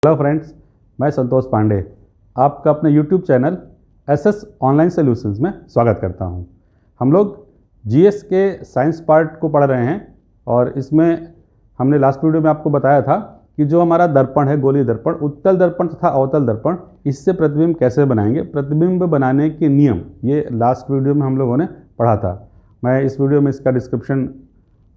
Hello friends, मैं संतोष पांडे आपका अपने YouTube channel SS online solutions में स्वागत करता हूं। हम लोग जीएस के साइंस पार्ट को पढ़ रहे हैं और इसमें हमने लास्ट वीडियो में आपको बताया था कि जो हमारा दर्पण है, गोलीय दर्पण, उत्तल दर्पण तथा अवतल दर्पण, इससे प्रतिबिंब कैसे बनाएंगे, प्रतिबिंब बनाने के नियम, ये लास्ट वीडियो में हम लोगों ने पढ़ा था। मैं इस वीडियो में इसका डिस्क्रिप्शन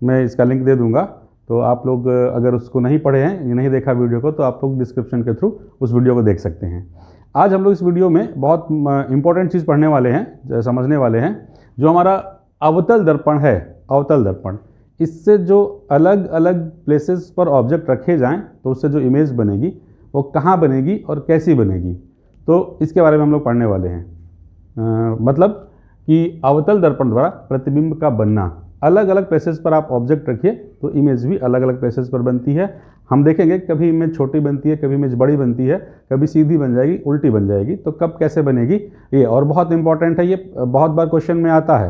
में इसका लिंक दे दूँगा, तो आप लोग अगर उसको नहीं पढ़े हैं या नहीं देखा वीडियो को, तो आप लोग डिस्क्रिप्शन के थ्रू उस वीडियो को देख सकते हैं। आज हम लोग इस वीडियो में बहुत इंपॉर्टेंट चीज़ पढ़ने वाले हैं, समझने वाले हैं। जो हमारा अवतल दर्पण है, अवतल दर्पण, इससे जो अलग अलग प्लेसेस पर ऑब्जेक्ट रखे जाएं तो उससे जो इमेज बनेगी वो कहाँ बनेगी और कैसी बनेगी, तो इसके बारे में हम लोग पढ़ने वाले हैं। मतलब कि अवतल दर्पण द्वारा प्रतिबिंब का बनना, अलग अलग प्लेसेस पर आप ऑब्जेक्ट रखिए तो इमेज भी अलग अलग प्लेसेस पर बनती है। हम देखेंगे कभी इमेज छोटी बनती है, कभी इमेज बड़ी बनती है, कभी सीधी बन जाएगी, उल्टी बन जाएगी, तो कब कैसे बनेगी ये। और बहुत इंपॉर्टेंट है ये, बहुत बार क्वेश्चन में आता है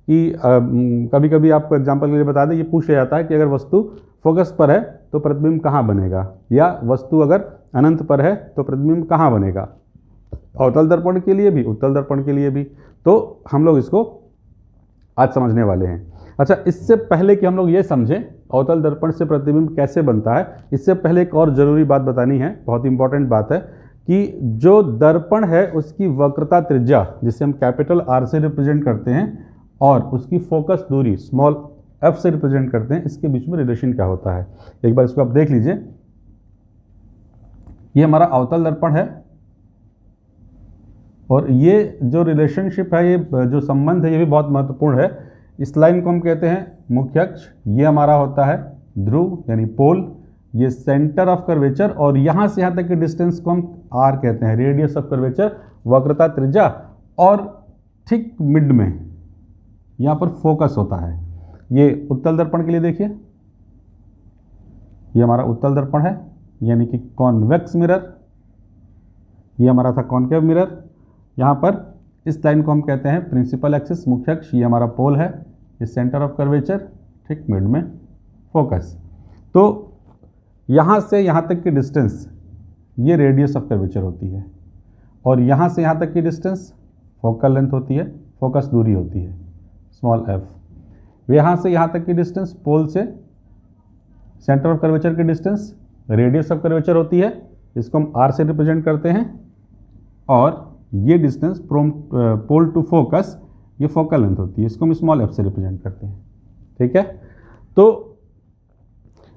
कि कभी कभी आपको एग्जांपल के लिए बता दें, ये पूछा जाता है कि अगर वस्तु फोकस पर है तो प्रतिबिंब कहाँ बनेगा, या वस्तु अगर अनंत पर है तो प्रतिबिंब कहाँ बनेगा, अवतल दर्पण के लिए भी, उत्तल दर्पण के लिए भी। तो हम लोग इसको आज समझने वाले हैं। अच्छा, इससे पहले कि हम लोग ये समझें अवतल दर्पण से प्रतिबिंब कैसे बनता है, इससे पहले एक और ज़रूरी बात बतानी है, बहुत इंपॉर्टेंट बात है कि जो दर्पण है उसकी वक्रता त्रिज्या, जिसे हम कैपिटल आर से रिप्रेजेंट करते हैं, और उसकी फोकस दूरी स्मॉल एफ से रिप्रेजेंट करते हैं, इसके बीच में रिलेशन क्या होता है। एक बार इसको आप देख लीजिए। ये हमारा अवतल दर्पण है और ये जो रिलेशनशिप है, ये जो संबंध है, ये भी बहुत महत्वपूर्ण है। इस लाइन को हम कहते हैं मुख्य अक्ष, ये हमारा होता है ध्रुव यानी पोल, ये सेंटर ऑफ कर्वेचर, और यहाँ से यहाँ तक के डिस्टेंस को हम आर कहते हैं, रेडियस ऑफ कर्वेचर, वक्रता त्रिज्या। और ठीक मिड में यहाँ पर फोकस होता है। ये उत्तल दर्पण के लिए देखिए, ये हमारा उत्तल दर्पण है यानी कि कॉन्वेक्स मिरर, ये हमारा था कॉन्केव मिरर। यहाँ पर इस लाइन को हम कहते हैं प्रिंसिपल एक्सिस, मुख्य अक्ष, ये हमारा पोल है, ये सेंटर ऑफ कर्वेचर, ठीक मिड में फोकस। तो यहाँ से यहाँ तक की डिस्टेंस ये रेडियस ऑफ कर्वेचर होती है, और यहाँ से यहाँ तक की डिस्टेंस फोकल लेंथ होती है, फोकस दूरी होती है स्मॉल एफ। यहाँ से यहाँ तक की डिस्टेंस पोल से सेंटर ऑफ कर्वेचर की डिस्टेंस रेडियस ऑफ कर्वेचर होती है, इसको हम आर से रिप्रेजेंट करते हैं। और ये distance from pole to focus, ये फोकल लेंथ होती है, इसको हम स्मॉल एफ से रिप्रेजेंट करते हैं। ठीक है, तो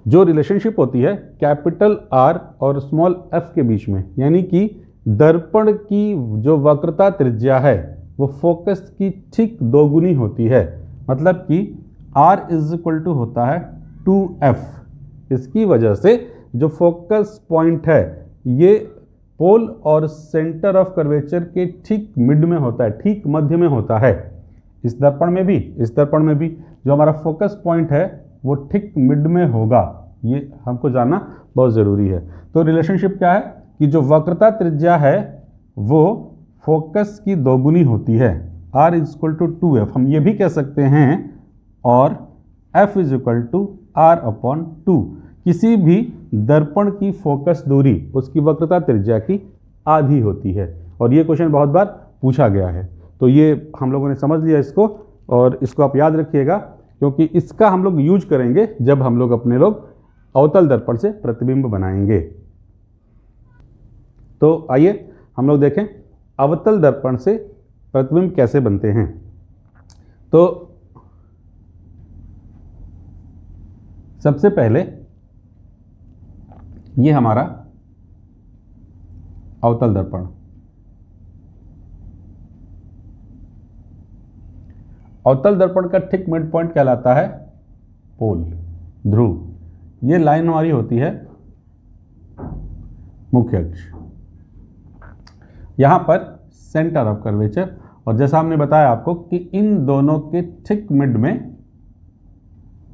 जो रिलेशनशिप होती है कैपिटल आर और स्मॉल एफ के बीच में, यानी कि दर्पण की जो वक्रता त्रिज्या है वो फोकस की ठीक दोगुनी होती है। मतलब कि आर इज इक्वल टू होता है 2f। इसकी वजह से जो फोकस पॉइंट है ये पोल और सेंटर ऑफ कर्वेचर के ठीक मिड में होता है, ठीक मध्य में होता है। इस दर्पण में भी, इस दर्पण में भी जो हमारा फोकस पॉइंट है वो ठीक मिड में होगा, ये हमको जानना बहुत ज़रूरी है। तो रिलेशनशिप क्या है कि जो वक्रता त्रिज्या है वो फोकस की दोगुनी होती है, r is equal to 2f। हम ये भी कह सकते हैं और f is equal to r upon 2। किसी भी दर्पण की फोकस दूरी उसकी वक्रता त्रिज्या की आधी होती है, और ये क्वेश्चन बहुत बार पूछा गया है। तो ये हम लोगों ने समझ लिया इसको, और इसको आप याद रखिएगा क्योंकि इसका हम लोग यूज करेंगे जब हम लोग अपने अवतल दर्पण से प्रतिबिंब बनाएंगे। तो आइए हम लोग देखें अवतल दर्पण से प्रतिबिंब कैसे बनते हैं। तो सबसे पहले ये हमारा अवतल दर्पण, अवतल दर्पण का ठीक मिड पॉइंट कहलाता है पोल, ध्रुव। ये लाइन हमारी होती है मुख्य अक्ष, यहां पर सेंटर ऑफ कर्वेचर, और जैसा हमने बताया आपको कि इन दोनों के ठीक मिड में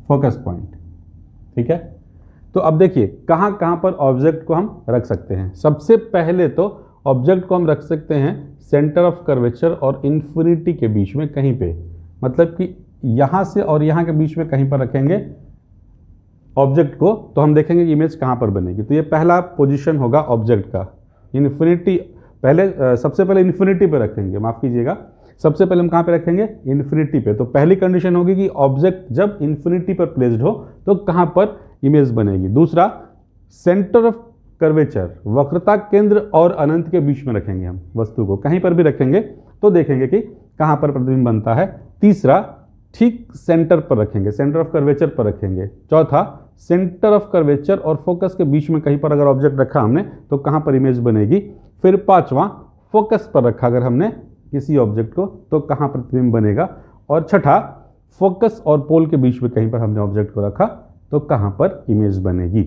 फोकस पॉइंट। ठीक है, तो अब देखिए कहाँ कहाँ पर ऑब्जेक्ट को हम रख सकते हैं। सबसे पहले तो ऑब्जेक्ट को हम रख सकते हैं सेंटर ऑफ कर्वेचर और इन्फिनिटी के बीच में कहीं पे, मतलब कि यहाँ से और यहाँ के बीच में कहीं पर रखेंगे ऑब्जेक्ट को, तो हम देखेंगे कि इमेज कहाँ पर बनेगी। तो ये पहला पोजीशन होगा ऑब्जेक्ट का, इन्फिनिटी। पहले सबसे पहले इन्फिनिटी पे रखेंगे, माफ़ कीजिएगा, सबसे पहले हम कहाँ पे रखेंगे, इन्फिनिटी पे। तो पहली कंडीशन होगी कि ऑब्जेक्ट जब इन्फिनिटी पर प्लेस्ड हो तो कहाँ पर इमेज बनेगी। दूसरा, सेंटर ऑफ कर्वेचर, वक्रता केंद्र और अनंत के बीच में रखेंगे हम वस्तु को, कहीं पर भी रखेंगे तो देखेंगे कि कहाँ पर प्रतिबिंब बनता है। तीसरा, ठीक सेंटर पर रखेंगे, सेंटर ऑफ कर्वेचर पर रखेंगे। चौथा, सेंटर ऑफ कर्वेचर और फोकस के बीच में कहीं पर अगर ऑब्जेक्ट रखा हमने तो कहाँ पर इमेज बनेगी। फिर पांचवा, फोकस पर रखा अगर हमने किसी ऑब्जेक्ट को तो कहाँ प्रतिबिंब बनेगा। और छठा, फोकस और पोल के बीच में कहीं पर हमने ऑब्जेक्ट को रखा तो कहाँ पर इमेज बनेगी।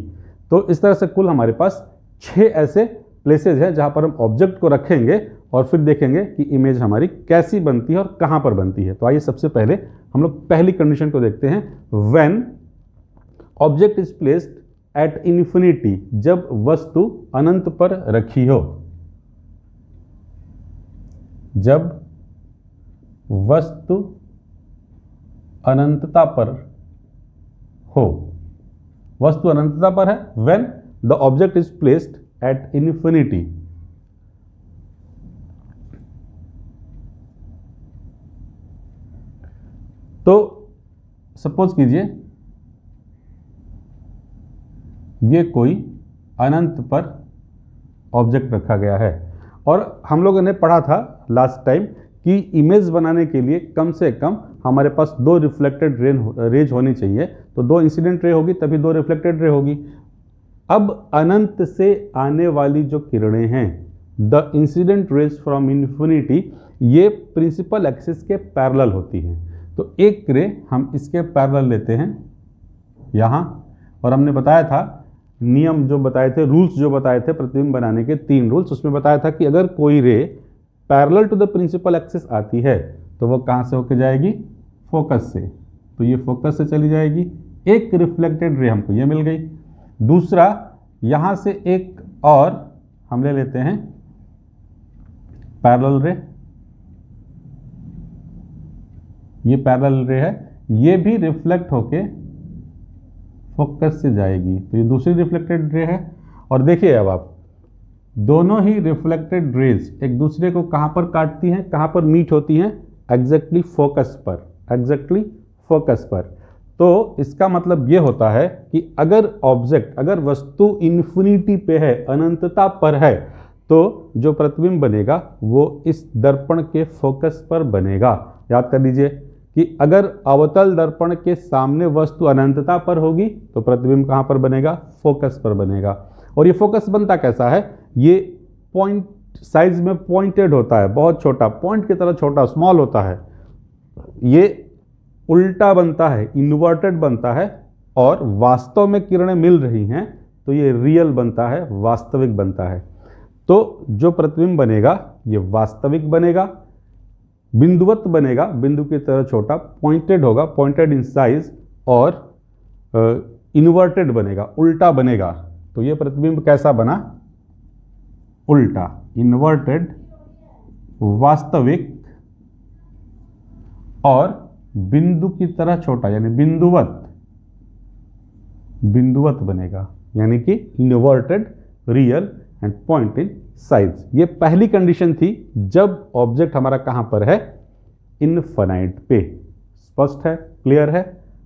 तो इस तरह से कुल हमारे पास 6 ऐसे प्लेसेस हैं जहाँ पर हम ऑब्जेक्ट को रखेंगे और फिर देखेंगे कि इमेज हमारी कैसी बनती है और कहाँ पर बनती है। तो आइए सबसे पहले हम लोग पहली कंडीशन को देखते हैं, when object is placed at infinity, जब वस्तु अनंत पर रखी हो। जब वस्तु अनंतता पर हो, वस्तु अनंतता पर है, when the object is placed at infinity. तो सपोज कीजिए ये कोई अनंत पर ऑब्जेक्ट रखा गया है और हम लोगों ने पढ़ा था लास्ट टाइम कि इमेज बनाने के लिए कम से कम हमारे पास 2 रिफ्लेक्टेड रेज होनी चाहिए। तो 2 इंसिडेंट रे होगी तभी 2 रिफ्लेक्टेड रे होगी। अब अनंत से आने वाली जो किरणें हैं, the incident raise from infinity, ये प्रिंसिपल एक्सिस के पैरेलल होती हैं। तो एक रे हम इसके पैरेलल लेते हैं यहाँ, और हमने बताया था नियम जो बताए थे, रूल्स जो बताए थे प्रतिबिंब बनाने के 3 रूल्स, उसमें बताया था कि अगर कोई ray parallel to the principal axis आती है तो वो कहाँ से होकर जाएगी, फोकस से। तो ये फोकस से चली जाएगी। एक रिफ्लेक्टेड रे हमको ये मिल गई। दूसरा, यहाँ से एक और हम ले लेते हैं पैरेलल रे, ये पैरेलल रे है, ये भी रिफ्लेक्ट होके फोकस से जाएगी। तो ये दूसरी रिफ्लेक्टेड रे है। और देखिए अब आप, दोनों ही रिफ्लेक्टेड रेज एक दूसरे को कहाँ पर काटती हैं, कहाँ पर मीट होती हैं, एग्जैक्टली फोकस पर, एग्जैक्टली फोकस पर। तो इसका मतलब ये होता है कि अगर ऑब्जेक्ट, अगर वस्तु इन्फिनिटी पे है, अनंतता पर है, तो जो प्रतिबिंब बनेगा वो इस दर्पण के फोकस पर बनेगा। याद कर लीजिए कि अगर अवतल दर्पण के सामने वस्तु अनंतता पर होगी तो प्रतिबिंब कहाँ पर बनेगा, फोकस पर बनेगा। और ये फोकस बनता कैसा है, ये पॉइंट साइज में पॉइंटेड होता है, बहुत छोटा, पॉइंट की तरह छोटा, स्मॉल होता है। ये उल्टा बनता है, इन्वर्टेड बनता है, और वास्तव में किरणें मिल रही हैं तो ये रियल बनता है, वास्तविक बनता है। तो जो प्रतिबिंब बनेगा ये वास्तविक बनेगा, बिंदुवत बनेगा, बिंदु की तरह छोटा, पॉइंटेड होगा, पॉइंटेड इन साइज, और इन्वर्टेड बनेगा, उल्टा बनेगा। तो ये प्रतिबिंब कैसा बना, उल्टा, इन्वर्टेड, वास्तविक और बिंदु की तरह छोटा, यानी बिंदुवत, बिंदुवत बनेगा, यानी कि inverted, real and point in size. ये पहली कंडीशन थी जब ऑब्जेक्ट हमारा कहां पर है, इनफाइनाइट पे। स्पष्ट है, क्लियर है।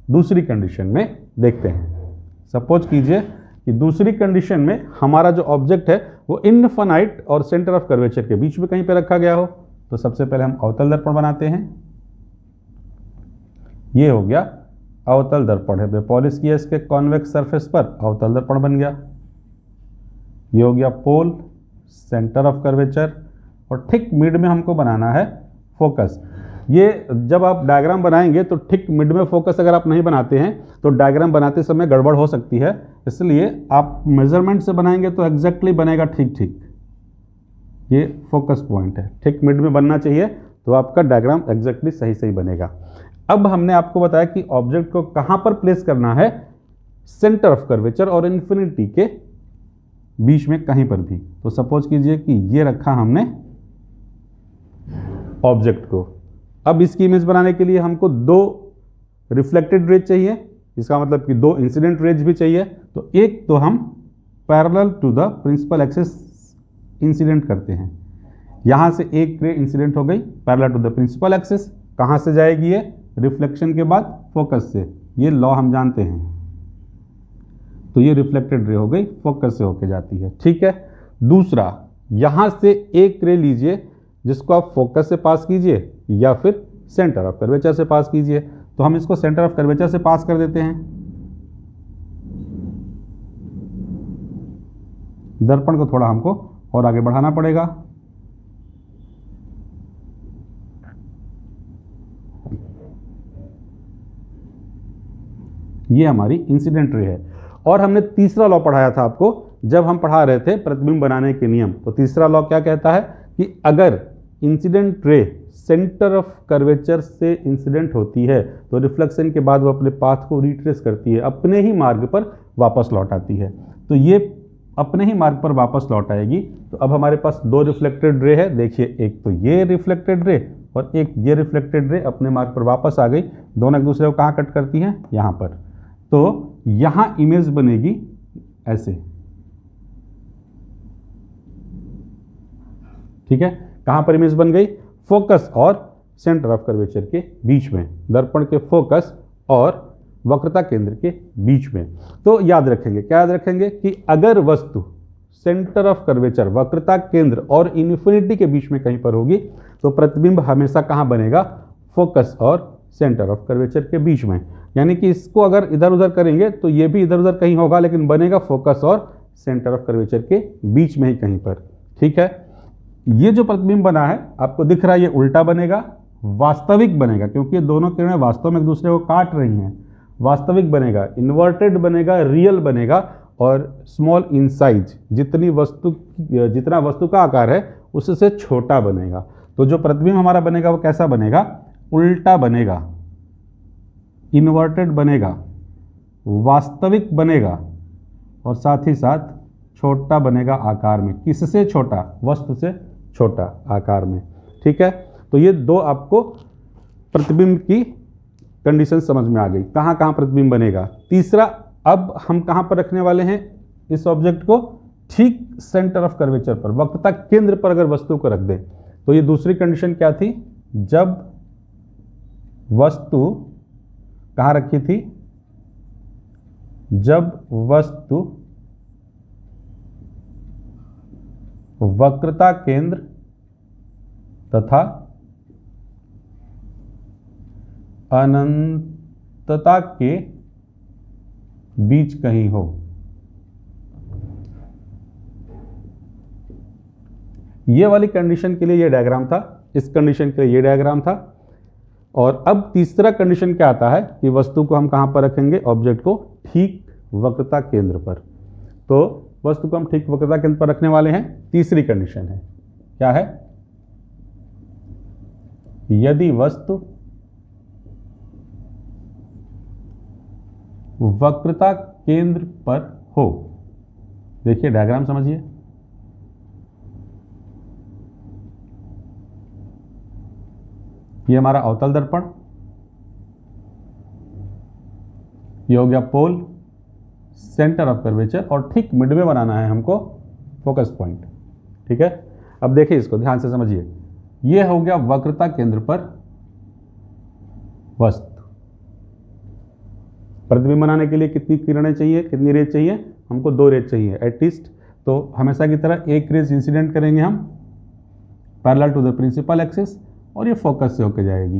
दूसरी कंडीशन में देखते हैं। सपोज कीजिए कि दूसरी कंडीशन में हमारा जो ऑब्जेक्ट है वो इनफाइनाइट और सेंटर ऑफ कर्वेचर के बीच में कहीं पे रखा गया हो। तो सबसे पहले हम अवतल दर्पण बनाते हैं। ये हो गया अवतल दर्पण है, पॉलिश किया इसके कॉन्वेक्स सरफेस पर, अवतल दर्पण बन गया। ये हो गया पोल, सेंटर ऑफ कर्वेचर, और ठीक मिड में हमको बनाना है फोकस। ये जब आप डायग्राम बनाएंगे तो ठीक मिड में फोकस अगर आप नहीं बनाते हैं तो डायग्राम बनाते समय गड़बड़ हो सकती है, इसलिए आप मेजरमेंट से बनाएंगे तो एग्जैक्टली बनेगा ठीक ठीक। ये फोकस पॉइंट है, ठीक मिड में बनना चाहिए तो आपका डायग्राम एग्जैक्टली सही सही बनेगा। अब हमने आपको बताया कि ऑब्जेक्ट को कहाँ पर प्लेस करना है, सेंटर ऑफ कर्वेचर और इन्फिनिटी के बीच में कहीं पर भी। तो सपोज कीजिए कि ये रखा हमने ऑब्जेक्ट को। अब इसकी इमेज बनाने के लिए हमको 2 रिफ्लेक्टेड रेज चाहिए, इसका मतलब कि दो इंसिडेंट रेज भी चाहिए, तो एक तो हम parallel to the principal axis incident करते हैं। यहाँ से एक रे इंसिडेंट हो गई parallel to the principal axis, कहाँ से जाएगी ये? रिफ्लेक्शन के बाद फोकस से, ये लॉ हम जानते हैं। तो ये रिफ्लेक्टेड रे हो गई, फोकस से होके जाती है, ठीक है। दूसरा, यहाँ से एक रे लीजिए जिसको आप फोकस से पास कीजिए या फिर सेंटर ऑफ कर्वेचर से पास कीजिए, तो हम इसको सेंटर ऑफ कर्वेचर से पास कर देते हैं। दर्पण को थोड़ा हमको और आगे बढ़ाना पड़ेगा। ये हमारी इंसिडेंट रे है। और हमने तीसरा लॉ पढ़ाया था आपको जब हम पढ़ा रहे थे प्रतिबिंब बनाने के नियम। तो तीसरा लॉ क्या कहता है कि अगर incident ray centre of curvature से इंसिडेंट होती है तो रिफ्लेक्शन के बाद वो अपने पाथ को रिट्रेस करती है, अपने ही मार्ग पर वापस लौट आती है। तो ये अपने ही मार्ग पर वापस लौट आएगी। तो अब हमारे पास दो रिफ्लेक्टेड रे है, देखिए एक तो ये रिफ्लेक्टेड रे और एक ये रिफ्लेक्टेड रे अपने मार्ग पर वापस आ गई। दोनों एक दूसरे को कहाँ कट करती हैं? यहाँ पर। तो यहाँ इमेज बनेगी ऐसे, ठीक है। कहाँ पर इमेज बन गई? फोकस और सेंटर ऑफ कर्वेचर के बीच में, दर्पण के फोकस और वक्रता केंद्र के बीच में। तो याद रखेंगे, क्या याद रखेंगे कि अगर वस्तु सेंटर ऑफ कर्वेचर, वक्रता केंद्र और इन्फिनिटी के बीच में कहीं पर होगी तो प्रतिबिंब हमेशा कहाँ बनेगा? फोकस और सेंटर ऑफ कर्वेचर के बीच में। यानी कि इसको अगर इधर उधर करेंगे तो ये भी इधर उधर कहीं होगा, लेकिन बनेगा फोकस और सेंटर ऑफ कर्वेचर के बीच में ही कहीं पर, ठीक है। ये जो प्रतिबिंब बना है आपको दिख रहा है, ये उल्टा बनेगा, वास्तविक बनेगा, क्योंकि ये दोनों किरणें वास्तव में एक दूसरे को काट रही हैं। वास्तविक बनेगा, इन्वर्टेड बनेगा, रियल बनेगा और स्मॉल इन साइज, जितना वस्तु का आकार है उससे छोटा बनेगा। तो जो प्रतिबिंब हमारा बनेगा वो कैसा बनेगा? उल्टा बनेगा, इन्वर्टेड बनेगा, वास्तविक बनेगा और साथ ही साथ छोटा बनेगा आकार में। किससे छोटा? वस्तु से छोटा आकार में, ठीक है। तो ये दो आपको प्रतिबिंब की कंडीशन समझ में आ गई, कहाँ कहाँ प्रतिबिंब बनेगा। तीसरा, अब हम कहाँ पर रखने वाले हैं इस ऑब्जेक्ट को? ठीक सेंटर ऑफ कर्वेचर पर, वक्रता केंद्र पर अगर वस्तु को रख दें तो ये दूसरी कंडीशन क्या थी? जब वस्तु कहाँ रखी थी? जब वस्तु वक्रता केंद्र तथा अनंतता के बीच कहीं हो। ये वाली कंडीशन के लिए ये डायग्राम था, इस कंडीशन के लिए ये डायग्राम था। और अब तीसरा कंडीशन क्या आता है कि वस्तु को हम कहां पर रखेंगे? ऑब्जेक्ट को ठीक वक्रता केंद्र पर। तो वस्तु को हम ठीक वक्रता केंद्र पर रखने वाले हैं। तीसरी कंडीशन है, क्या है? यदि वस्तु वक्रता केंद्र पर हो। देखिए डायग्राम समझिए, ये हमारा अवतल दर्पण, ये हो गया पोल, सेंटर ऑफ कर्वेचर और ठीक मिड में बनाना है हमको फोकस पॉइंट, ठीक है। अब देखिए इसको ध्यान से समझिए, ये हो गया वक्रता केंद्र पर वस्तु। प्रतिबिंब बनाने के लिए कितनी किरणें चाहिए, कितनी रेज चाहिए? हमको 2 रेज चाहिए एटलीस्ट। तो हमेशा की तरह एक रेज इंसिडेंट करेंगे हम parallel to the principal axis और ये फोकस से होकर जाएगी,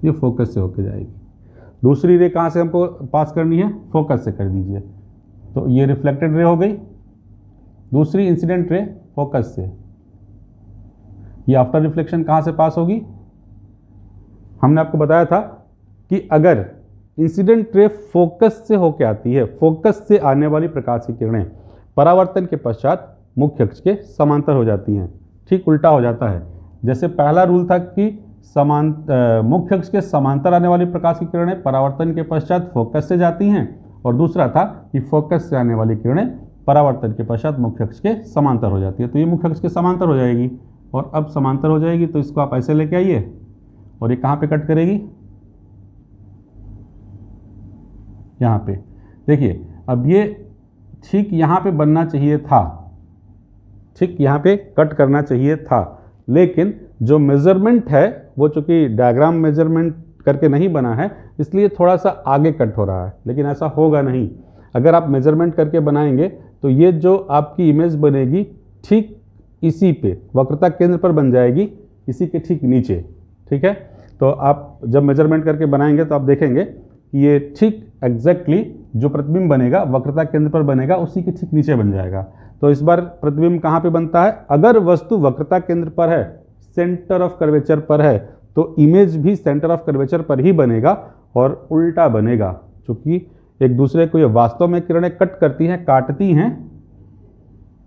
ये फोकस से होकर जाएगी। दूसरी रे कहाँ से हमको पास करनी है? फोकस से कर दीजिए। तो ये रिफ्लेक्टेड रे हो गई, दूसरी इंसिडेंट रे फोकस से। ये आफ्टर रिफ्लेक्शन कहाँ से पास होगी? हमने आपको बताया था कि अगर इंसिडेंट रे फोकस से होकर आती है, फोकस से आने वाली प्रकाश की किरणें परावर्तन के पश्चात मुख्य अक्ष के समांतर हो जाती हैं। ठीक उल्टा हो जाता है। जैसे पहला रूल था कि मुख्य अक्ष के समांतर आने वाली प्रकाश की किरणें परावर्तन के पश्चात फोकस से जाती हैं, और दूसरा था कि फोकस से आने वाली किरणें परावर्तन के पश्चात मुख्य अक्ष के समांतर हो जाती है। तो ये मुख्य अक्ष के समांतर हो जाएगी, और अब समांतर हो जाएगी तो इसको आप ऐसे लेके आइए और ये कहाँ पे कट करेगी? यहाँ पे देखिए, अब ये ठीक यहाँ पे बनना चाहिए था, ठीक यहाँ पे कट करना चाहिए था, लेकिन जो मेज़रमेंट है वो चूँकि डायग्राम मेज़रमेंट करके नहीं बना है, इसलिए थोड़ा सा आगे कट हो रहा है, लेकिन ऐसा होगा नहीं। अगर आप मेज़रमेंट करके बनाएंगे तो ये जो आपकी इमेज बनेगी ठीक इसी पे वक्रता केंद्र पर बन जाएगी, इसी के ठीक नीचे, ठीक है। तो आप जब मेजरमेंट करके बनाएंगे तो आप देखेंगे कि ये ठीक एग्जैक्टली जो प्रतिबिंब बनेगा वक्रता केंद्र पर बनेगा, उसी के ठीक नीचे बन जाएगा। तो इस बार प्रतिबिंब कहाँ पे बनता है? अगर वस्तु वक्रता केंद्र पर है, सेंटर ऑफ कर्वेचर पर है, तो इमेज भी सेंटर ऑफ कर्वेचर पर ही बनेगा और उल्टा बनेगा। क्योंकि एक दूसरे को ये वास्तव में किरणें कट करती हैं, काटती हैं,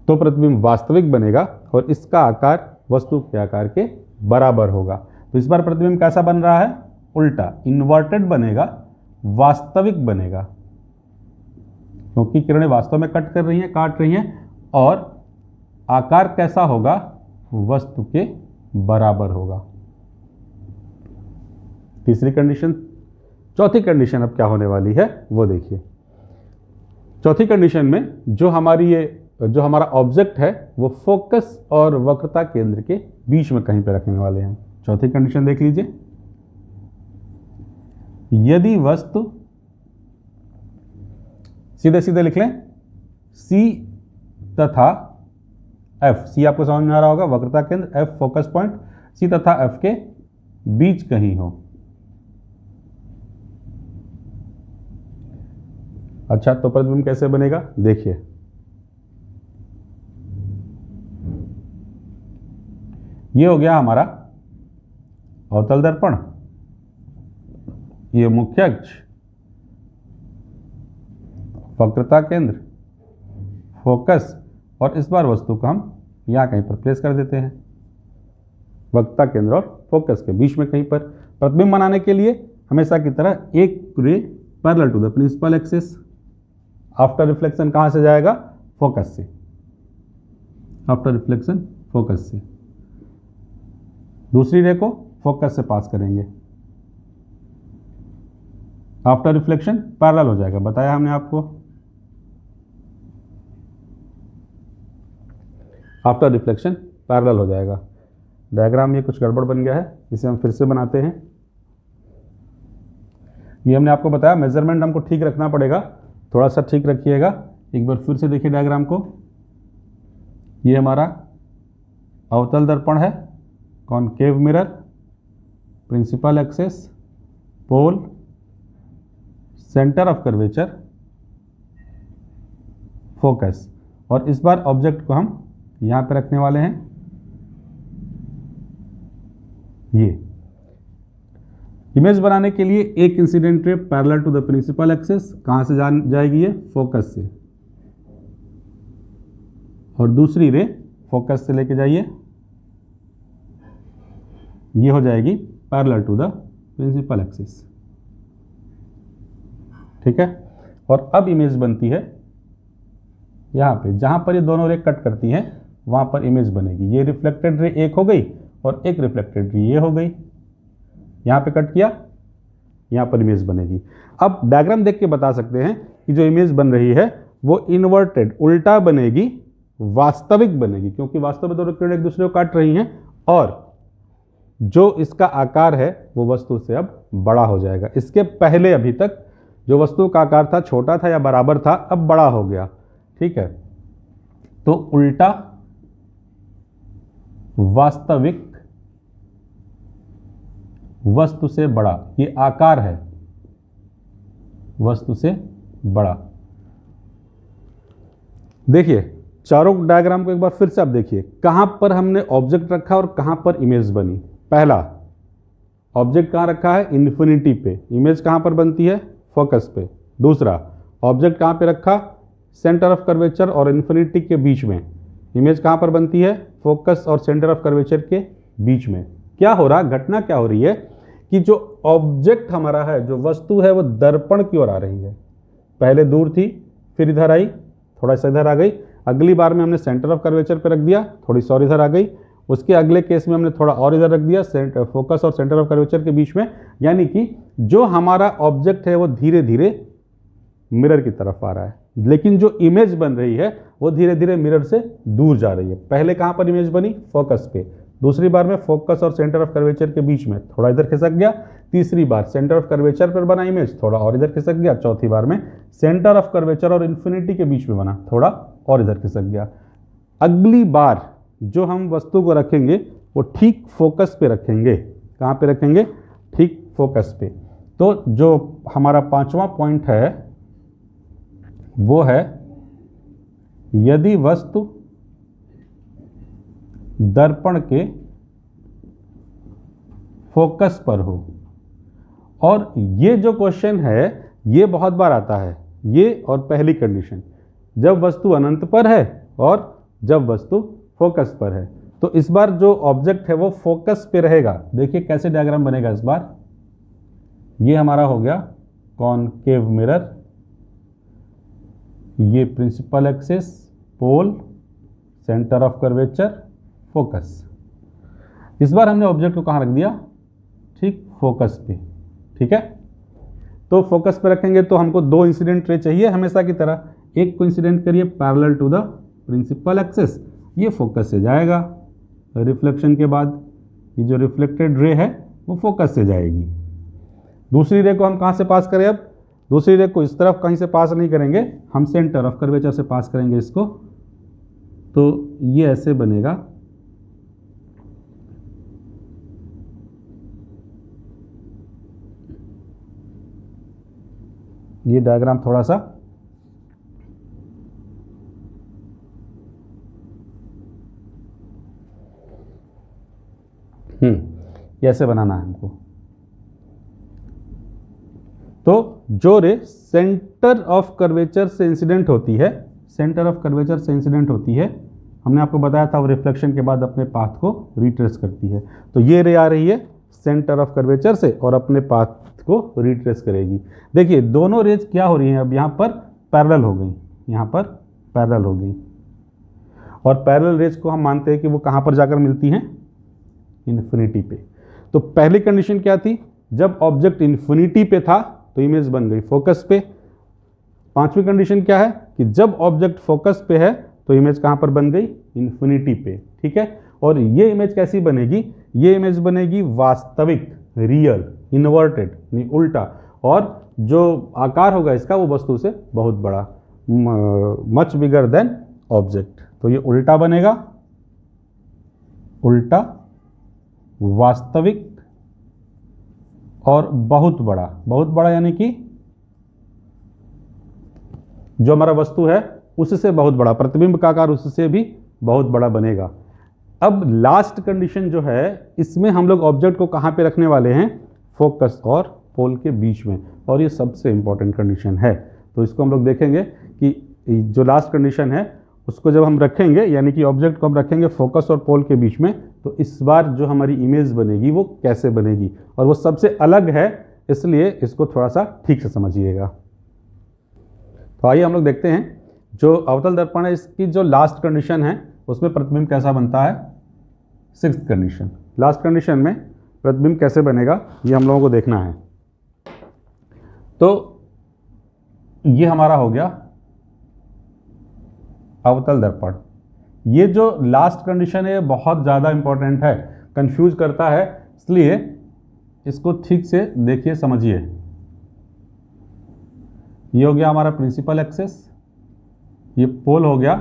तो प्रतिबिंब वास्तविक बनेगा और इसका आकार वस्तु के आकार के बराबर होगा। तो इस बार प्रतिबिंब कैसा बन रहा है? उल्टा, इन्वर्टेड बनेगा, वास्तविक बनेगा, क्योंकि किरणें वास्तव में कट कर रही हैं, काट रही हैं, और आकार कैसा होगा? वस्तु के बराबर होगा। तीसरी कंडीशन। चौथी कंडीशन अब क्या होने वाली है वो देखिए। चौथी कंडीशन में जो हमारा ऑब्जेक्ट है वो फोकस और वक्रता केंद्र के बीच में कहीं पे रखने वाले हैं। चौथी कंडीशन देख लीजिए। यदि वस्तु, सीधे सीधे लिख लें, C तथा F, C आपको समझ में आ रहा होगा, वक्रता केंद्र, F फोकस पॉइंट, C तथा F के बीच कहीं हो। अच्छा, तो प्रतिबिंब कैसे बनेगा देखिए। ये हो गया हमारा अवतल दर्पण, ये मुख्य अक्ष, वक्रता केंद्र, फोकस, और इस बार वस्तु को हम यहाँ कहीं पर प्लेस कर देते हैं, वक्रता केंद्र और फोकस के बीच में कहीं पर। प्रतिबिंब बनाने के लिए हमेशा की तरह एक ray parallel to the principal axis, after reflection कहाँ से जाएगा? फोकस से, आफ्टर रिफ्लेक्शन फोकस से। दूसरी रे को फोकस से पास करेंगे, आफ्टर रिफ्लेक्शन पैरेलल हो जाएगा, बताया हमने आपको। आफ्टर रिफ्लेक्शन पैरेलल हो जाएगा। डायग्राम ये कुछ गड़बड़ बन गया है, इसे हम फिर से बनाते हैं। ये हमने आपको बताया मेजरमेंट हमको ठीक रखना पड़ेगा, थोड़ा सा ठीक रखिएगा। एक बार फिर से देखिए डायग्राम को। ये हमारा अवतल दर्पण है, concave mirror, principal axis, pole, centre of curvature, focus, और इस बार ऑब्जेक्ट को हम यहाँ पे रखने वाले हैं। ये इमेज बनाने के लिए एक incident ray parallel to the principal axis, कहाँ से जाएगी? ये फोकस से, और दूसरी रे फोकस से लेके जाइए, ये हो जाएगी parallel to the principal axis, ठीक है। और अब इमेज बनती है यहाँ पे, जहाँ पर ये दोनों रे कट करती हैं वहाँ पर इमेज बनेगी। ये रिफ्लेक्टेड रे एक हो गई और एक रिफ्लेक्टेड रे ये हो गई, यहाँ पे कट किया, यहाँ पर इमेज बनेगी। अब डायग्राम देख के बता सकते हैं कि जो इमेज बन रही है वो इन्वर्टेड, उल्टा बनेगी, वास्तविक बनेगी, क्योंकि वास्तव में दोनों किरणें एक दूसरे को काट रही हैं, और जो इसका आकार है वो वस्तु से अब बड़ा हो जाएगा। इसके पहले अभी तक जो वस्तु का आकार था छोटा था या बराबर था, अब बड़ा हो गया, ठीक है। तो उल्टा, वास्तविक, वस्तु से बड़ा, ये आकार है वस्तु से बड़ा। देखिए चारों डायग्राम को एक बार फिर से आप देखिए, कहां पर हमने ऑब्जेक्ट रखा और कहां पर इमेज बनी। पहला, ऑब्जेक्ट कहां रखा है? इन्फिनिटी पे। इमेज कहां पर बनती है? फोकस पे। दूसरा, ऑब्जेक्ट कहां पे रखा? सेंटर ऑफ कर्वेचर और इन्फिनिटी के बीच में। इमेज कहां पर बनती है? फोकस और सेंटर ऑफ कर्वेचर के बीच में। क्या हो रहा, घटना क्या हो रही है कि जो ऑब्जेक्ट हमारा है, जो वस्तु है, वो दर्पण की ओर आ रही है। पहले दूर थी, फिर इधर आई, थोड़ा सा इधर आ गई, अगली बार में हमने सेंटर ऑफ कर्वेचर पे रख दिया, थोड़ी सी और इधर आ गई, उसके अगले केस में हमने थोड़ा और इधर रख दिया, फोकस और सेंटर ऑफ कर्वेचर के बीच में। यानी कि जो हमारा ऑब्जेक्ट है वो धीरे धीरे मिरर की तरफ आ रहा है, लेकिन जो इमेज बन रही है वो धीरे धीरे मिरर से दूर जा रही है। पहले कहाँ पर इमेज बनी? फोकस पे। दूसरी बार में फोकस और सेंटर ऑफ कर्वेचर के बीच में थोड़ा इधर खिसक गया। तीसरी बार सेंटर ऑफ कर्वेचर पर बना इमेज, थोड़ा और इधर खिसक गया। चौथी बार में सेंटर ऑफ कर्वेचर और इन्फिनिटी के बीच में बना, थोड़ा और इधर खिसक गया। अगली बार जो हम वस्तु को रखेंगे वो ठीक फोकस पे रखेंगे। कहाँ पे रखेंगे? ठीक फोकस पे। तो जो हमारा पांचवा पॉइंट है वो है, यदि वस्तु दर्पण के फोकस पर हो। और ये जो क्वेश्चन है ये बहुत बार आता है, ये और पहली कंडीशन, जब वस्तु अनंत पर है और जब वस्तु फोकस पर है। तो इस बार जो ऑब्जेक्ट है वो फोकस पे रहेगा। देखिए कैसे डायग्राम बनेगा इस बार। ये हमारा हो गया कॉनकेव मिरर, ये principal axis, pole, centre of curvature, focus. इस बार हमने ऑब्जेक्ट को कहाँ रख दिया? ठीक फोकस पे। ठीक है, तो फोकस पे रखेंगे तो हमको दो इंसिडेंट रे चाहिए हमेशा की तरह। एक को इंसिडेंट करिए parallel to the principal axis, ये फोकस से जाएगा। रिफ्लेक्शन के बाद ये जो रिफ्लेक्टेड रे है वो फोकस से जाएगी। दूसरी रे को हम कहाँ से पास करें? अब दूसरी रे को इस तरफ कहीं से पास नहीं करेंगे, हम सेंटर ऑफ कर्वेचर से पास करेंगे इसको। तो ये ऐसे बनेगा, ये डायग्राम थोड़ा सा ये ऐसे बनाना है हमको। तो जो रे सेंटर ऑफ कर्वेचर से इंसिडेंट होती है, सेंटर ऑफ कर्वेचर से इंसिडेंट होती है, हमने आपको बताया था वो रिफ्लेक्शन के बाद अपने पाथ को रिट्रेस करती है। तो ये रे आ रही है सेंटर ऑफ कर्वेचर से और अपने पाथ को रिट्रेस करेगी। देखिए दोनों रेज क्या हो रही हैं, अब यहाँ पर पैरेलल हो गई, यहाँ पर पैरेलल हो गई। और पैरेलल रेज को हम मानते हैं कि वो कहाँ पर जाकर मिलती हैं? इन्फिनिटी पे। तो पहली कंडीशन क्या थी? जब ऑब्जेक्ट इन्फिनिटी पे था तो इमेज बन गई फोकस पे। पांचवी कंडीशन क्या है? कि जब ऑब्जेक्ट फोकस पे है तो इमेज कहाँ पर बन गई? इन्फिनिटी पे। ठीक है, और ये इमेज कैसी बनेगी? ये इमेज बनेगी वास्तविक, रियल, इन्वर्टेड यानी उल्टा, और जो आकार होगा इसका वो वस्तु से बहुत बड़ा, मच बिगर देन ऑब्जेक्ट। तो ये उल्टा बनेगा, उल्टा, वास्तविक और बहुत बड़ा। बहुत बड़ा यानी कि जो हमारा वस्तु है उससे बहुत बड़ा, प्रतिबिंब का आकार उससे भी बहुत बड़ा बनेगा। अब लास्ट कंडीशन जो है, इसमें हम लोग ऑब्जेक्ट को कहाँ पे रखने वाले हैं? फोकस और पोल के बीच में, और ये सबसे इंपॉर्टेंट कंडीशन है। तो इसको हम लोग देखेंगे कि जो लास्ट कंडीशन है उसको जब हम रखेंगे, यानी कि ऑब्जेक्ट को हम रखेंगे फोकस और पोल के बीच में, तो इस बार जो हमारी इमेज बनेगी वो कैसे बनेगी, और वो सबसे अलग है, इसलिए इसको थोड़ा सा ठीक से समझिएगा। तो आइए हम लोग देखते हैं, जो अवतल दर्पण है इसकी जो लास्ट कंडीशन है उसमें प्रतिबिंब कैसा बनता है। सिक्स्थ कंडीशन, लास्ट कंडीशन में प्रतिबिंब कैसे बनेगा ये हम लोगों को देखना है। तो ये हमारा हो गया अवतल दर्पण। ये जो लास्ट कंडीशन है ये बहुत ज़्यादा इंपॉर्टेंट है, कंफ्यूज करता है, इसलिए इसको ठीक से देखिए, समझिए। ये हो गया हमारा प्रिंसिपल एक्सिस, ये पोल हो गया,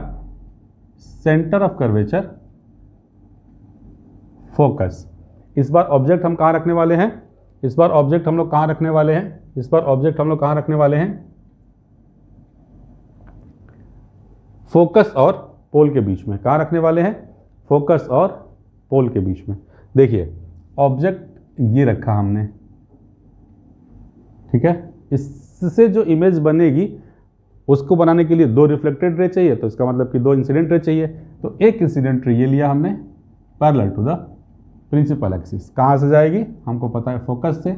सेंटर ऑफ कर्वेचर, फोकस। इस बार ऑब्जेक्ट हम कहाँ रखने वाले हैं? इस बार ऑब्जेक्ट हम लोग कहाँ रखने वाले हैं? इस बार ऑब्जेक्ट हम लोग कहाँ रखने वाले हैं? फोकस और पोल के बीच में। कहाँ रखने वाले हैं? फोकस और पोल के बीच में। देखिए ऑब्जेक्ट ये रखा हमने, ठीक है। इससे जो इमेज बनेगी उसको बनाने के लिए दो रिफ्लेक्टेड रे चाहिए, तो इसका मतलब कि दो इंसिडेंट रे चाहिए। तो एक इंसिडेंट रे ये लिया हमने parallel to the principal axis. कहाँ से जाएगी? हमको पता है फोकस से।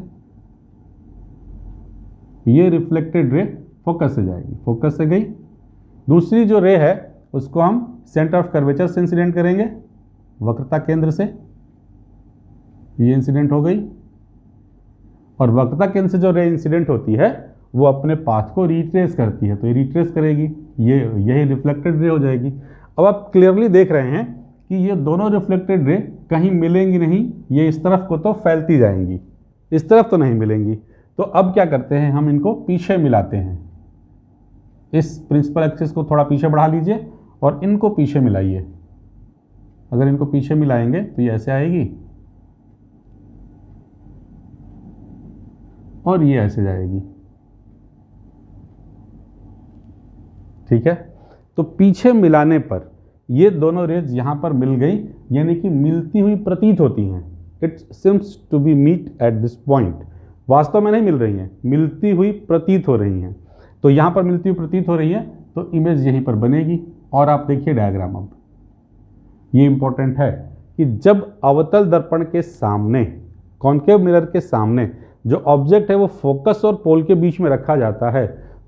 ये रिफ्लेक्टेड रे फोकस से जाएगी, फोकस से गई। दूसरी जो रे है उसको हम सेंटर ऑफ कर्वेचर से इंसिडेंट करेंगे, वक्रता केंद्र से। ये इंसिडेंट हो गई, और वक्रता केंद्र से जो रे इंसिडेंट होती है वो अपने पाथ को रिट्रेस करती है, तो ये रिट्रेस करेगी, यही रिफ्लेक्टेड रे हो जाएगी। अब आप क्लियरली देख रहे हैं कि ये दोनों रिफ्लेक्टेड रे कहीं मिलेंगी नहीं, ये इस तरफ को तो फैलती जाएंगी, इस तरफ तो नहीं मिलेंगी। तो अब क्या करते हैं, हम इनको पीछे मिलाते हैं। इस प्रिंसिपल एक्सिस को थोड़ा पीछे बढ़ा लीजिए और इनको पीछे मिलाइए। अगर इनको पीछे मिलाएंगे तो ये ऐसे आएगी और ये ऐसे जाएगी, ठीक है। तो पीछे मिलाने पर ये दोनों रेज यहां पर मिल गई, यानी कि मिलती हुई प्रतीत होती हैं। It seems to be meet at this point. वास्तव में नहीं मिल रही हैं, मिलती हुई प्रतीत हो रही हैं। तो यहां पर मिलती हुई प्रतीत हो रही है, तो इमेज यहीं पर बनेगी। और आप देखिए डायग्राम, अब ये इंपॉर्टेंट है कि जब अवतल दर्पण के सामने, कॉन्केव मिरर के सामने जो ऑब्जेक्ट है वो फोकस और पोल के बीच में रखा जाता है,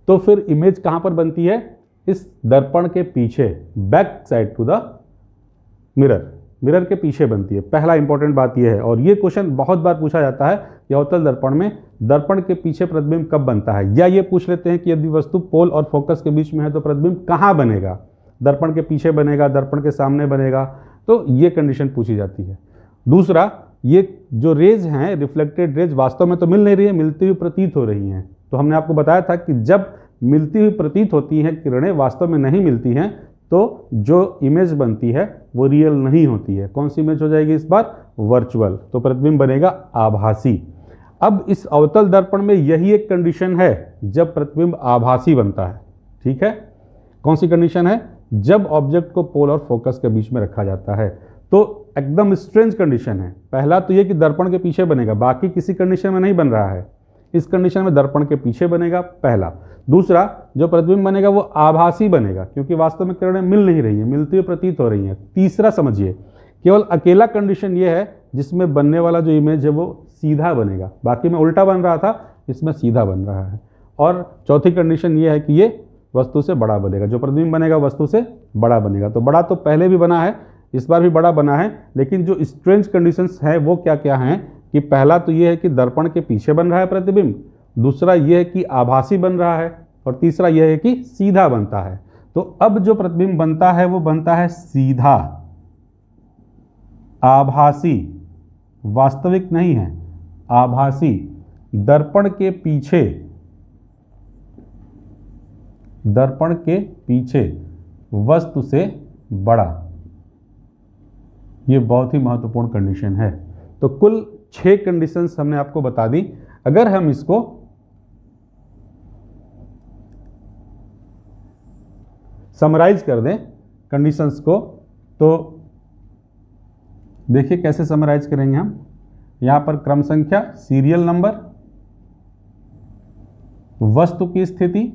तो फिर इमेज कहां पर बनती है, इस दर्पण के पीछे, back side to the mirror के पीछे बनती है। पहला इंपॉर्टेंट बात यह है, और ये क्वेश्चन बहुत बार पूछा जाता है कि अवतल दर्पण में दर्पण के पीछे प्रतिबिंब कब बनता है, या ये पूछ लेते हैं कि यदि वस्तु पोल और फोकस के बीच में है तो प्रतिबिंब कहां बनेगा, दर्पण के पीछे बनेगा, दर्पण के सामने बनेगा, तो ये कंडीशन पूछी जाती है। दूसरा, ये जो रेज हैं, रिफ्लेक्टेड रेज वास्तव में तो मिल नहीं रही है, मिलती हुई प्रतीत हो रही हैं। तो हमने आपको बताया था कि जब मिलती हुई प्रतीत होती हैं किरणें, वास्तव में नहीं मिलती हैं, तो जो इमेज बनती है वो रियल नहीं होती है। कौन सी इमेज हो जाएगी इस बार, वर्चुअल। तो प्रतिबिंब बनेगा आभासी। अब इस अवतल दर्पण में यही एक कंडीशन है जब प्रतिबिंब आभासी बनता है, ठीक है। कौन सी कंडीशन है, जब ऑब्जेक्ट को पोल और फोकस के बीच में रखा जाता है। तो एकदम स्ट्रेंज कंडीशन है। पहला तो ये कि दर्पण के पीछे बनेगा, बाकी किसी कंडीशन में नहीं बन रहा है, इस कंडीशन में दर्पण के पीछे बनेगा, पहला। दूसरा, जो प्रतिबिंब बनेगा वो आभासी बनेगा, क्योंकि वास्तव में किरणें मिल नहीं रही हैं, मिलती हुई प्रतीत हो रही हैं। तीसरा समझिए, केवल अकेला कंडीशन ये है जिसमें बनने वाला जो इमेज है वो सीधा बनेगा, बाकी में उल्टा बन रहा था, इसमें सीधा बन रहा है। और चौथी कंडीशन ये है कि ये वस्तु से बड़ा बनेगा, जो प्रतिबिंब बनेगा वस्तु से बड़ा बनेगा। तो बड़ा तो पहले भी बना है, इस बार भी बड़ा बना है, लेकिन जो स्ट्रेंज कंडीशंस है वो क्या क्या हैं कि पहला तो ये है कि दर्पण के पीछे बन रहा है प्रतिबिंब, दूसरा ये है कि आभासी बन रहा है, और तीसरा यह है कि सीधा बनता है। तो अब जो प्रतिबिंब बनता है वो बनता है सीधा, आभासी, वास्तविक नहीं है, आभासी, दर्पण के पीछे, दर्पण के पीछे वस्तु से बड़ा। ये बहुत ही महत्वपूर्ण कंडीशन है। तो कुल 6 कंडीशंस हमने आपको बता दी। अगर हम इसको समराइज कर दें कंडीशंस को, तो देखिए कैसे समराइज करेंगे हम। यहां पर क्रम संख्या, सीरियल नंबर, वस्तु की स्थिति,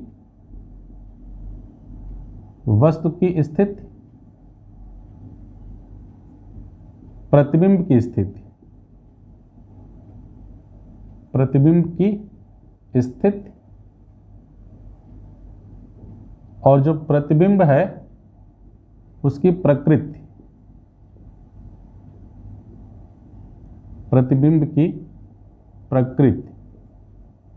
वस्तु की स्थिति, प्रतिबिंब की स्थिति, प्रतिबिंब की स्थिति, और जो प्रतिबिंब है उसकी प्रकृति, प्रतिबिंब की प्रकृति,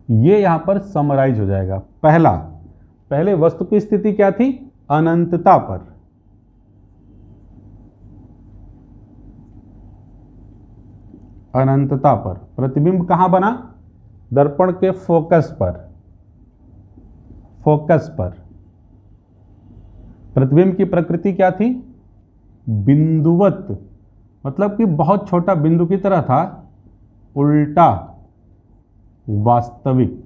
ये यहां पर समराइज हो जाएगा। पहले वस्तु की स्थिति क्या थी, अनंतता पर, अनंतता पर। प्रतिबिंब कहां बना, दर्पण के फोकस पर, फोकस पर। प्रतिबिंब की प्रकृति क्या थी, बिंदुवत, मतलब कि बहुत छोटा बिंदु की तरह था, उल्टा, वास्तविक,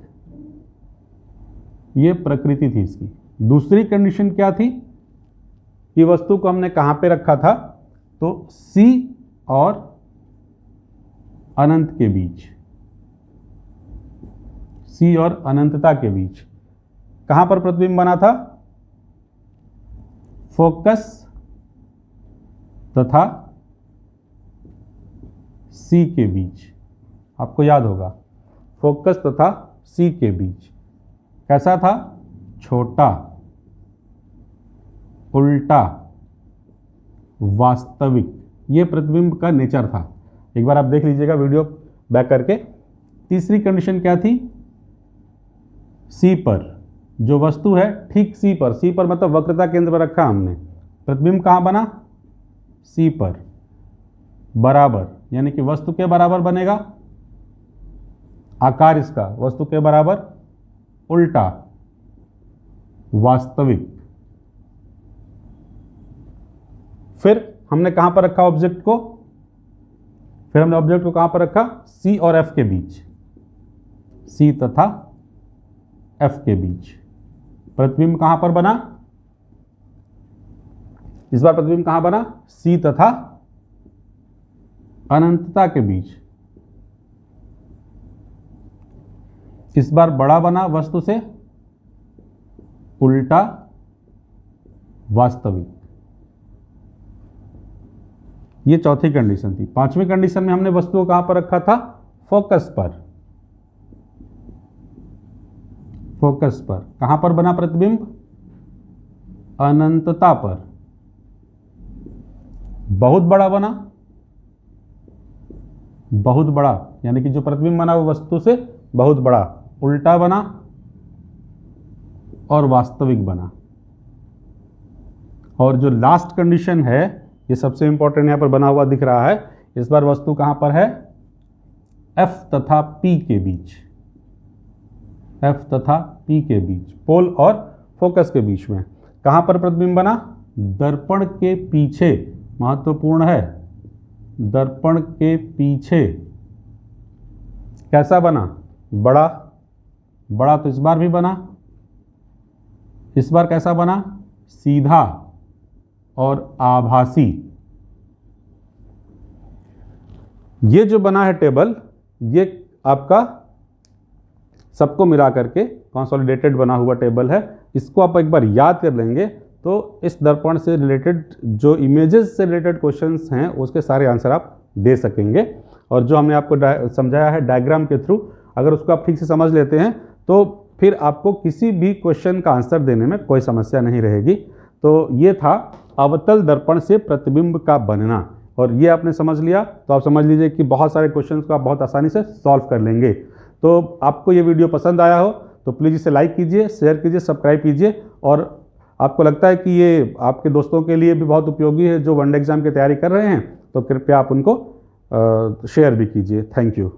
ये प्रकृति थी इसकी। दूसरी कंडीशन क्या थी कि वस्तु को हमने कहां पे रखा था, तो C और अनंत के बीच, C और अनंतता के बीच। कहां पर प्रतिबिंब बना था, फोकस तथा C के बीच। आपको याद होगा, फोकस तथा C के बीच। कैसा था, छोटा, उल्टा, वास्तविक, ये प्रतिबिंब का नेचर था। एक बार आप देख लीजिएगा वीडियो बैक करके। तीसरी कंडीशन क्या थी, सी पर, जो वस्तु है ठीक सी पर मतलब वक्रता केंद्र पर रखा हमने, प्रतिबिंब कहाँ बना, सी पर, बराबर यानी कि वस्तु के बराबर बनेगा, आकार इसका वस्तु के बराबर, उल्टा वास्तविक। फिर हमने कहां पर रखा ऑब्जेक्ट को, फिर हमने ऑब्जेक्ट को कहां पर रखा, सी और एफ के बीच, सी तथा एफ के बीच। प्रतिबिंब कहां पर बना, इस बार प्रतिबिंब कहां बना, सी तथा अनंतता के बीच। इस बार बड़ा बना वस्तु से, उल्टा वास्तविक। ये चौथी कंडीशन थी। पांचवी कंडीशन में हमने वस्तु को कहां पर रखा था, फोकस पर, फोकस पर। कहां पर बना प्रतिबिंब, अनंतता पर, बहुत बड़ा बना, बहुत बड़ा यानी कि जो प्रतिबिंब बना वो वस्तु से बहुत बड़ा, उल्टा बना और वास्तविक बना। और जो लास्ट कंडीशन है, ये सबसे इंपॉर्टेंट यहां पर बना हुआ दिख रहा है, इस बार वस्तु कहां पर है, F तथा P के बीच, F तथा P के बीच, पोल और फोकस के बीच में। कहां पर प्रतिबिंब बना, दर्पण के पीछे, महत्वपूर्ण है, दर्पण के पीछे। कैसा बना, बड़ा, बड़ा तो इस बार भी बना, इस बार कैसा बना, सीधा और आभासी। ये जो बना है टेबल, ये आपका सबको मिला करके कंसोलिडेटेड बना हुआ टेबल है। इसको आप एक बार याद कर लेंगे तो इस दर्पण से रिलेटेड जो इमेजेस से रिलेटेड क्वेश्चंस हैं उसके सारे आंसर आप दे सकेंगे। और जो हमने आपको समझाया है डायग्राम के थ्रू, अगर उसको आप ठीक से समझ लेते हैं तो फिर आपको किसी भी क्वेश्चन का आंसर देने में कोई समस्या नहीं रहेगी। तो ये था अवतल दर्पण से प्रतिबिंब का बनना, और ये आपने समझ लिया तो आप समझ लीजिए कि बहुत सारे क्वेश्चंस को आप बहुत आसानी से सॉल्व कर लेंगे। तो आपको ये वीडियो पसंद आया हो तो प्लीज़ इसे लाइक कीजिए, शेयर कीजिए, सब्सक्राइब कीजिए। और आपको लगता है कि ये आपके दोस्तों के लिए भी बहुत उपयोगी है जो वनडे एग्जाम की तैयारी कर रहे हैं, तो कृपया आप उनको शेयर भी कीजिए। Thank you.